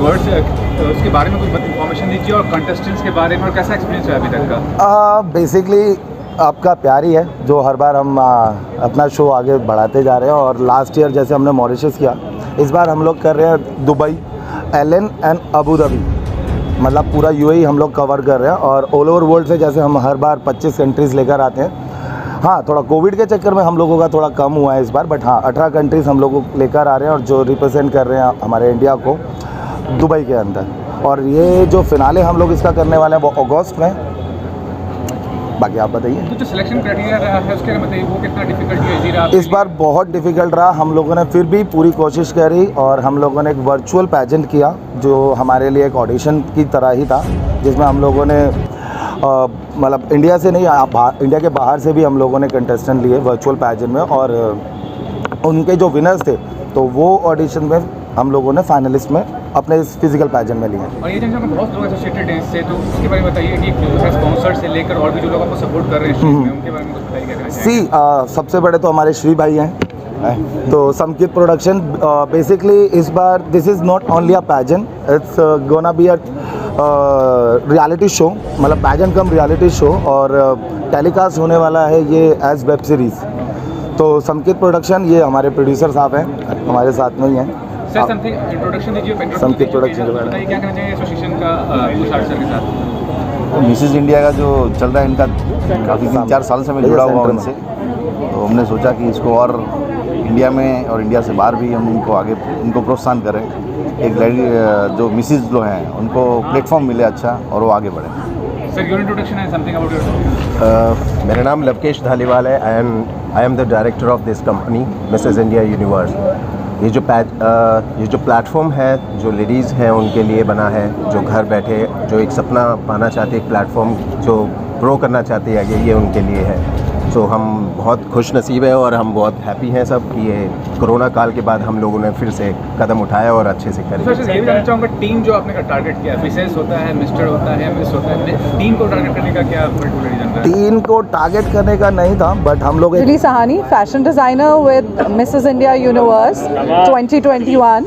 Viewers उसके बारे में कुछ इन्फॉर्मेशन दीजिए और कंटेस्टेंट्स के बारे में और कैसा एक्सपीरियंस है अभी तक का। बेसिकली आपका प्यार ही है जो हर बार हम अपना शो आगे बढ़ाते जा रहे हैं। और लास्ट ईयर जैसे हमने मॉरिशस किया, इस बार हम लोग कर रहे हैं Dubai, Al Ain and Abu Dhabi, मतलब पूरा यूएई हम लोग कवर कर रहे हैं। और ऑल ओवर वर्ल्ड से जैसे हम हर बार 25 कंट्रीज़ लेकर आते हैं। हाँ, थोड़ा कोविड के चक्कर में हम लोगों का थोड़ा कम हुआ है इस बार, बट हाँ 18 कंट्रीज़ हम लोग लेकर आ रहे हैं और जो रिप्रेजेंट कर रहे हैं हमारे इंडिया को दुबई के अंदर। और ये जो फिनाले हम लोग इसका करने वाले हैं वो अगस्त में। बाकी आप बताइए। तो जो सिलेक्शन क्राइटेरिया रहा है उसके बताइए वो कितना डिफिकल्ट है इजी रहा? इस बार बहुत डिफ़िकल्ट रहा। हम लोगों ने फिर भी पूरी कोशिश करी और हम लोगों ने एक वर्चुअल पैजेंट किया जो हमारे लिए एक ऑडिशन की तरह ही था, जिसमें हम लोगों ने मतलब इंडिया से नहीं, इंडिया के बाहर से भी हम लोगों ने कंटेस्टेंट लिए वर्चुअल पैजेंट में। और उनके जो विनर्स थे तो वो ऑडिशन में हम लोगों ने फाइनलिस्ट में अपने इस फिजिकल पैजेंट में लिए। और ये जैसे बहुत लोग एसोसिएटेड हैं इससे, तो उसके बारे में बताइए कि स्पॉन्सर से लेकर और भी जो लोग आपको सपोर्ट कर रहे हैं उनके बारे में कुछ बताइए क्या कहना चाहिए? सबसे बड़े तो हमारे श्री भाई हैं। तो समकित प्रोडक्शन बेसिकली इस बार this is not only a pageant, it's gonna be a reality show, मतलब पैजेंट कम रियलिटी शो। और टेलीकास्ट होने वाला है ये एज वेब सीरीज़। तो समकित प्रोडक्शन, ये हमारे प्रोड्यूसर साहब हैं, हमारे साथ में ही हैं। सर समथिंग इंट्रोडक्शन दीजिए समकित प्रोडक्शन के बारे में। बताइए क्या कहना चाहिए एसोसिएशन का तुषार सर के साथ। तो मिसेस इंडिया का जो चल रहा है इनका काफ़ी 3-4 साल से मैं जुड़ा हुआ हूँ उनसे। तो हमने सोचा कि इसको और इंडिया में और इंडिया से बाहर भी हम उनको प्रोत्साहन करें। एक लेडी जो मिसेस जो हैं उनको प्लेटफॉर्म मिले अच्छा और वो आगे बढ़ें। सर योर इंट्रोडक्शन है समथिंग अबाउट योर। मेरा नाम लवकेश धालीवाल है। I am the director of this company Mrs India universe. ये जो प्लेटफॉर्म है जो लेडीज़ हैं उनके लिए बना है, जो घर बैठे जो एक सपना पाना चाहते हैं, एक प्लेटफॉर्म जो ग्रो करना चाहते हैं आगे, ये उनके लिए है। तो हम बहुत खुश नसीब है और हम बहुत हैप्पी हैं सब कि ये कोरोना काल के बाद हम लोगों ने फिर से कदम उठाया और अच्छे से करें। सर ये भी जानना चाहूँगा, टीम जो आपने टारगेट किया, मिसेस होता है, मिस्टर होता है, मिस होता है, टीम को टारगेट करने का क्या पर्टिकुलर रीजन है? टीम को टारगेट करने का नहीं था, बट हम लोग Anjali Sahani, fashion designer with Mrs India Universe 2021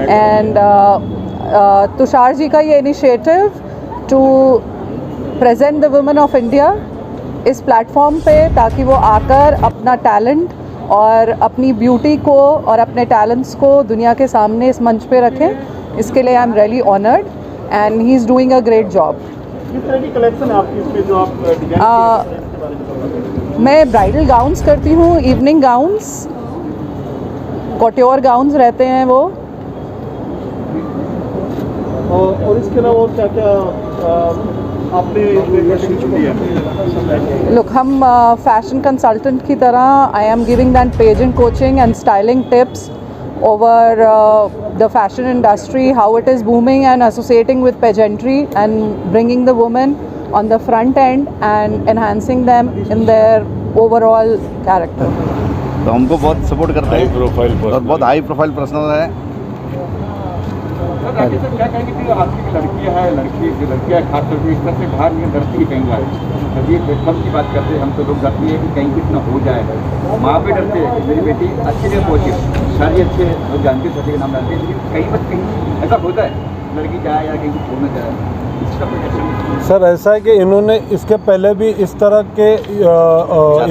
and Tushar ji का ये initiative to present the women of India इस प्लेटफॉर्म पे, ताकि वो आकर अपना टैलेंट और अपनी ब्यूटी को और अपने टैलेंट्स को दुनिया के सामने इस मंच पे रखें। इसके लिए I am really honoured and he is doing a great job. किस तरह की कलेक्शन है आपकी इसमें जो आप डिजाइन? मैं ब्राइडल गाउन्स करती हूँ, इवनिंग गाउन्स, कॉट्योर गाउन्स रहते हैं वो। और इसके अलावा और क्या क्या आपने लुक, हम फैशन कंसल्टेंट की तरह I am giving that pageant coaching and styling tips over the fashion industry, how it is booming, and associating with pageantry and bringing the women on the front end and enhancing them in their overall character. तो हमको बहुत support करता है और बहुत high profile personal है। Rakesh sir क्या कहेंगे कि आज की लड़कियां हैं, लड़कियां खासतौर पर इस तरह से बाहर नहीं डरती कहीं बार। ये प्लेटफॉर्म की बात करते हैं हम, तो लोग डरती है कि कहीं कुछ ना हो जाए। माँ पे डरते हैं कि मेरी बेटी अच्छे से पहुँचे, सारी अच्छे लोग जानते सभी के नाम जानते हैं, लेकिन कहीं बस कहीं ऐसा होता है लड़की जाए या कहीं कुछ हो ना जाए, इसका प्रोटेक्शन। सर ऐसा है कि इन्होंने इसके पहले भी इस तरह के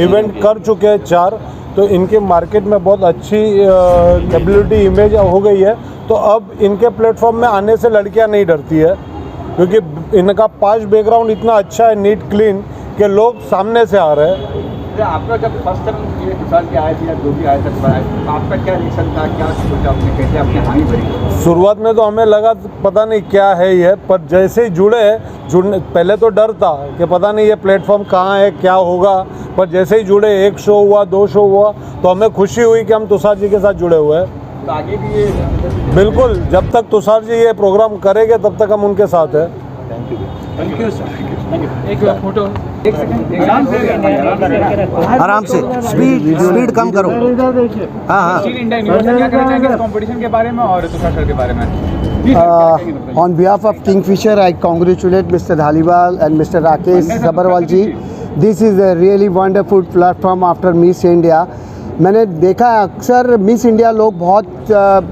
इवेंट कर चुके हैं 4, तो इनके मार्केट में बहुत अच्छी कैपेबिलिटी इमेज हो गई है। तो अब इनके प्लेटफॉर्म में आने से लड़कियां नहीं डरती है, क्योंकि इनका पास्ट बैकग्राउंड इतना अच्छा है, नीट क्लीन, कि लोग सामने से आ रहे हैं। आपका जब फर्स्ट टाइम ये तुषार के आए थे या जो भी आए थे, आपका क्या रिएक्शन था, क्या सोचा आपने, कैसे आपने हामी भरी? शुरुआत में तो हमें लगा पता नहीं क्या है ये, पर जैसे ही जुड़ने पहले तो डर था कि पता नहीं ये प्लेटफॉर्म कहाँ है, क्या होगा, पर जैसे ही जुड़े, 1 शो हुआ, 2 शो हुआ, तो हमें खुशी हुई कि हम तुषार जी के साथ जुड़े हुए हैं। तो आगे भी ये बिल्कुल, जब तक तुषार जी ये प्रोग्राम करेंगे तब तक हम उनके साथ हैं। Thank you sir. एक फोटो, एक सेकंड, आराम से, स्पीड कम करो। हाँ हाँ। इंडिया यूनिवर्सिटी क्या कहना चाहेंगे इस कंपटीशन के बारे में और तुषार सर के बारे में? On behalf of Kingfisher, I congratulate Mr. Dhaliwal and Mr. Rakesh Sabharwal ji. This is a really wonderful platform after Miss India. मैंने देखा है अक्सर मिस इंडिया लोग बहुत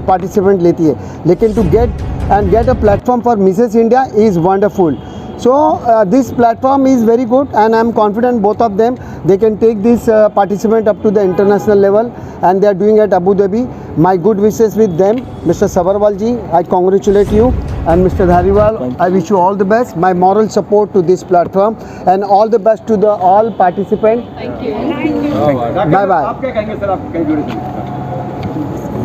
पार्टिसिपेंट लेती है, लेकिन to get a platform for Mrs India is wonderful. So this platform is very good, and I am confident both of them they can take this participant up to the international level, and they are doing at Abu Dhabi. My good wishes with them. Mr. Sabarwal ji, I congratulate you, and Mr. Dhaliwal, I wish you all the best. My moral support to this platform, and all the best to the all participants. Thank you. Bye bye. आप क्या कहेंगे sir, आप कहीं जुड़े थे?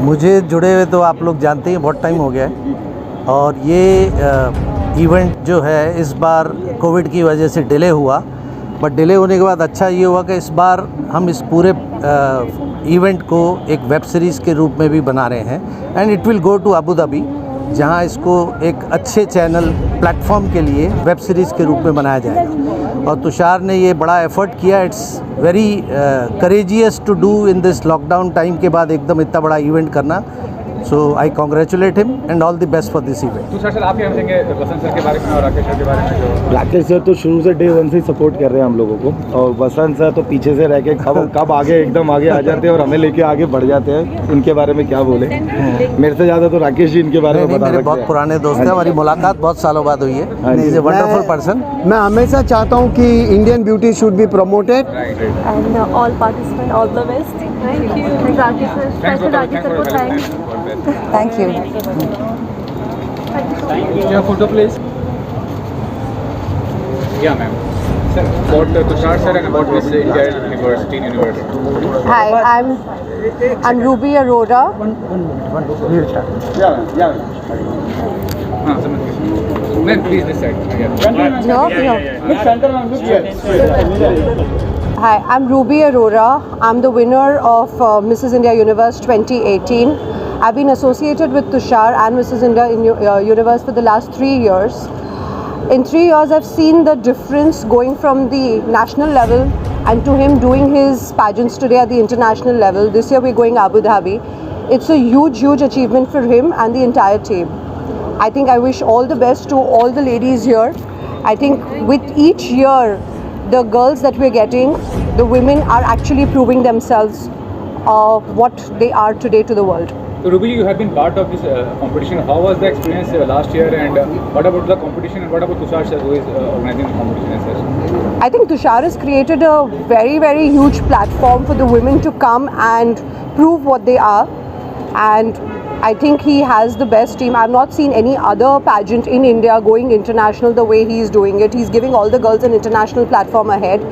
मुझे जुड़े हुए तो आप लोग जानते हैं बहुत टाइम हो गया है, और ये इवेंट जो है इस बार कोविड की वजह से डिले हुआ, बट डिले होने के बाद अच्छा ये हुआ कि इस बार हम इस पूरे इवेंट को एक वेब सीरीज़ के रूप में भी बना रहे हैं, and it will go to Abu Dhabi, जहां इसको एक अच्छे चैनल प्लेटफॉर्म के लिए वेब सीरीज़ के रूप में बनाया जाएगा. और तुषार ने ये बड़ा एफर्ट किया. It's very courageous to do in this lockdown time के बाद एकदम इतना बड़ा इवेंट करना. So I congratulate him and all the best for this event. Tushar sir, आप क्या कहेंगे वसंत सर के बारे में और राकेश सर के बारे में? जो राकेश सर तो शुरू से डे वन से ही सपोर्ट कर रहे हैं हम लोगों को, और वसंत सर तो पीछे से रह के कब आगे एकदम आगे आ जाते हैं और हमें लेके आगे बढ़ जाते हैं. इनके बारे में क्या बोले, मेरे से ज़्यादा तो राकेश जी इनके बारे में बता सकते हैं. बहुत पुराने दोस्त हैं, हमारी मुलाकात बहुत सालों बाद हुई है. Is a wonderful person. मैं हमेशा चाहता हूँ कि Indian beauty should be promoted. And all participants, all the best. Thank you. Rakesh sir, special Rakesh sir for thanks. Thank you. your photo please. Yeah ma'am. Sir, about Tushar sir and about Miss India University. Hi, I'm Ruby Arora. Yeah. हाँ, समझ गए. Ma'am, please this side. Look center ma'am, look here. Hi, I'm Ruby Arora. I'm the winner of Mrs. India Universe 2018. I've been associated with Tushar and Mrs. India Universe for the last 3 years. In 3 years, I've seen the difference going from the national level and to him doing his pageants today at the international level. This year, we're going Abu Dhabi. It's a huge, huge achievement for him and the entire team. I think I wish all the best to all the ladies here. I think with each year, the girls that we're getting, the women are actually proving themselves what they are today to the world. So Ruby, you have been part of this competition. How was the experience last year, and what about the competition, and what about Tushar sir, who is organizing the competition as such? I think Tushar has created a very, very huge platform for the women to come and prove what they are, and I think he has the best team. I've not seen any other pageant in India going international the way he's doing it. He's giving all the girls an international platform ahead.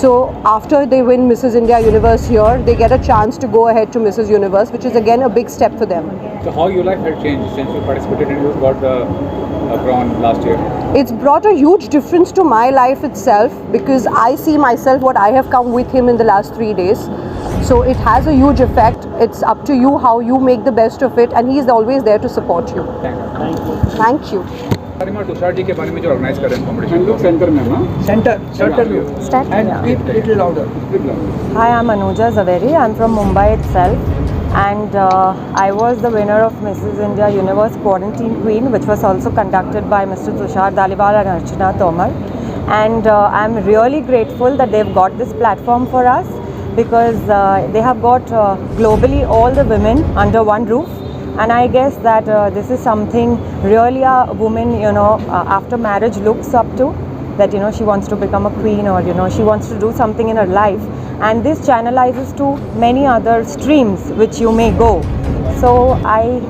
So after they win Mrs. India Universe here, they get a chance to go ahead to Mrs. Universe, which is again a big step for them. So how your life has changed since you participated and you got the crown last year? It's brought a huge difference to my life itself, because I see myself what I have come with him in the last 3 days. So it has a huge effect. It's up to you how you make the best of it, and he is always there to support you. Thank you. Tushar ji के बारे में जो organise कर रहे हैं competition, लोग centre में हाँ centre Start. And keep little louder. Hi, I'm Anuja Zaveri. I'm from Mumbai itself, and I was the winner of Mrs. India Universe Quarantine Queen, which was also conducted by Mr. Tushar Dhaliwal and Archana Tomar. And I'm really grateful that they've got this platform for us, because they have got globally all the women under one roof. And I guess that this is something really a woman, after marriage looks up to, that, she wants to become a queen, or, she wants to do something in her life. And this channelizes to many other streams which you may go. So I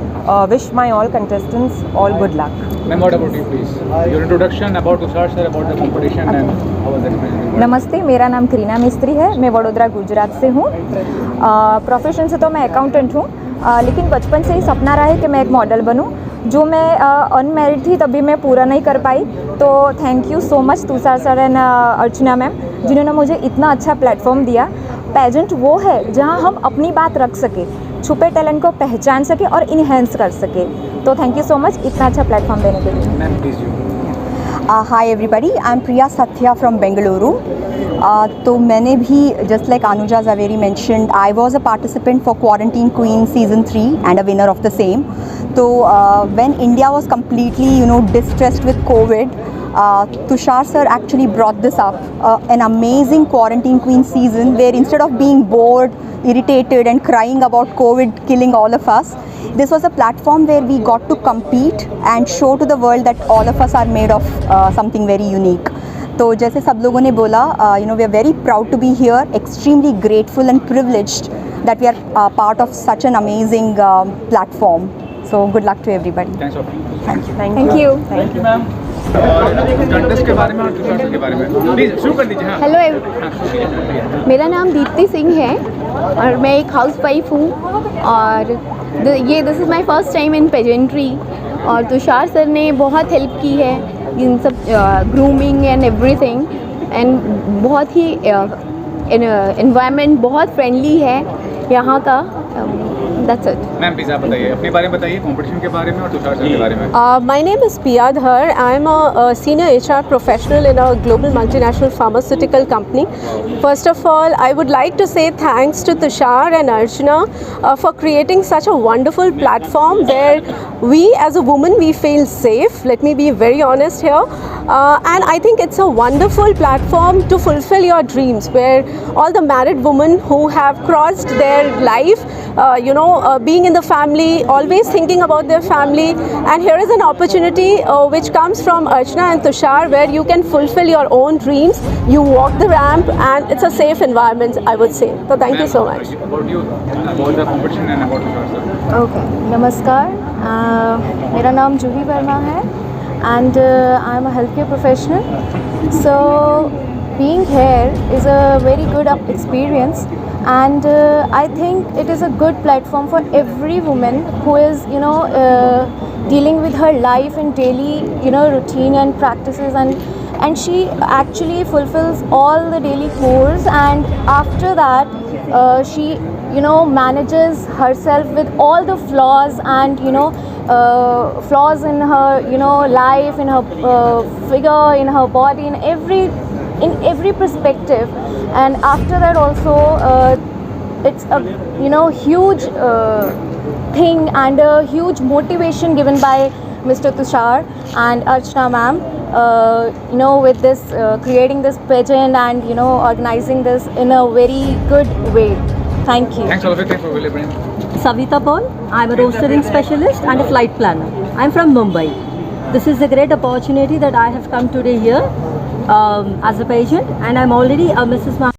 wish my all contestants all good luck. Ma'am, what about you please? Your introduction about Tushar sir, about the competition and how was the experience? नमस्ते, मेरा नाम करीना मिस्त्री है. मैं वडोदरा गुजरात से हूँ. Profession से तो मैं अकाउंटेंट हूँ, लेकिन बचपन से ही सपना रहा है कि मैं एक मॉडल बनूं, जो मैं अनमैरिड थी तभी मैं पूरा नहीं कर पाई. तो thank you so much Tushar sir and Archana ma'am, जिन्होंने मुझे इतना अच्छा प्लेटफॉर्म दिया. पेजेंट वो है जहां हम अपनी बात रख सके, छुपे टैलेंट को पहचान सके और इन्हेंस कर सके. तो थैंक यू सो मच इतना अच्छा प्लेटफॉर्म देने के लिए. Ma'am, please you. Hi everybody, I'm Priya Sathya from Bengaluru. तो मैंने भी just like Anuja Zaveri mentioned, I was a participant for Quarantine Queen Season 3 and a winner of the same. So when India was completely distressed with COVID, Tushar sir actually brought this up, an amazing quarantine queen season where instead of being bored, irritated and crying about COVID killing all of us, this was a platform where we got to compete and show to the world that all of us are made of something very unique. तो जैसे सब लोगों ने बोला, we are very proud to be here, extremely grateful and privileged that we are part of such an amazing platform. So good luck to everybody. Thanks for Thank you. Thank you. Thank you ma'am. Contest के बारे में और Tushar sir के बारे में please शुरू कर दीजिए। हाँ हेलो, मेरा नाम दीप्ति सिंह है और मैं एक हाउसवाइफ हूँ और this is my first time in pageantry और तुषार सर ने बहुत हेल्प की है इन सब ग्रूमिंग एंड एवरीथिंग एंड बहुत ही एनवायरनमेंट बहुत फ्रेंडली है यहाँ का। That's it. मैम प्लीज आप बताइए अपने बारे में, बताइए कंपटीशन के बारे में और तुषार सर के बारे में। My name is Piya Dhar. I am a senior HR professional in a global multinational pharmaceutical company. First of all, I would like to say thanks to Tushar and Archana for creating such a wonderful platform where we as a woman, we feel safe. Let me be very honest here. And I think it's a wonderful platform to fulfill your dreams, where all the married women who have crossed their life, being in the family, always thinking about their family, and here is an opportunity which comes from Archana and Tushar, where you can fulfill your own dreams. You walk the ramp and it's a safe environment, I would say. So thank you so much. About you, about the competition and about Tushar sir. Okay, नमस्कार, मेरा नाम जूही वर्मा है and I am a healthcare professional. So being here is a very good experience. And I think it is a good platform for every woman who is, dealing with her life and daily, routine and practices, and she actually fulfills all the daily chores. And after that, she, manages herself with all the flaws and, flaws in her, life, in her figure, in her body, in every perspective. And after that also it's a huge thing and a huge motivation given by Mr. Tushar and Archana ma'am, with this creating this pageant and organizing this in a very good way. Thank you. Thanks all of you. Thanks for available. Savita Paul. I'm a rostering specialist and a flight planner. I'm from Mumbai. This is a great opportunity that I have come today here as a patient, and I'm already a Mrs.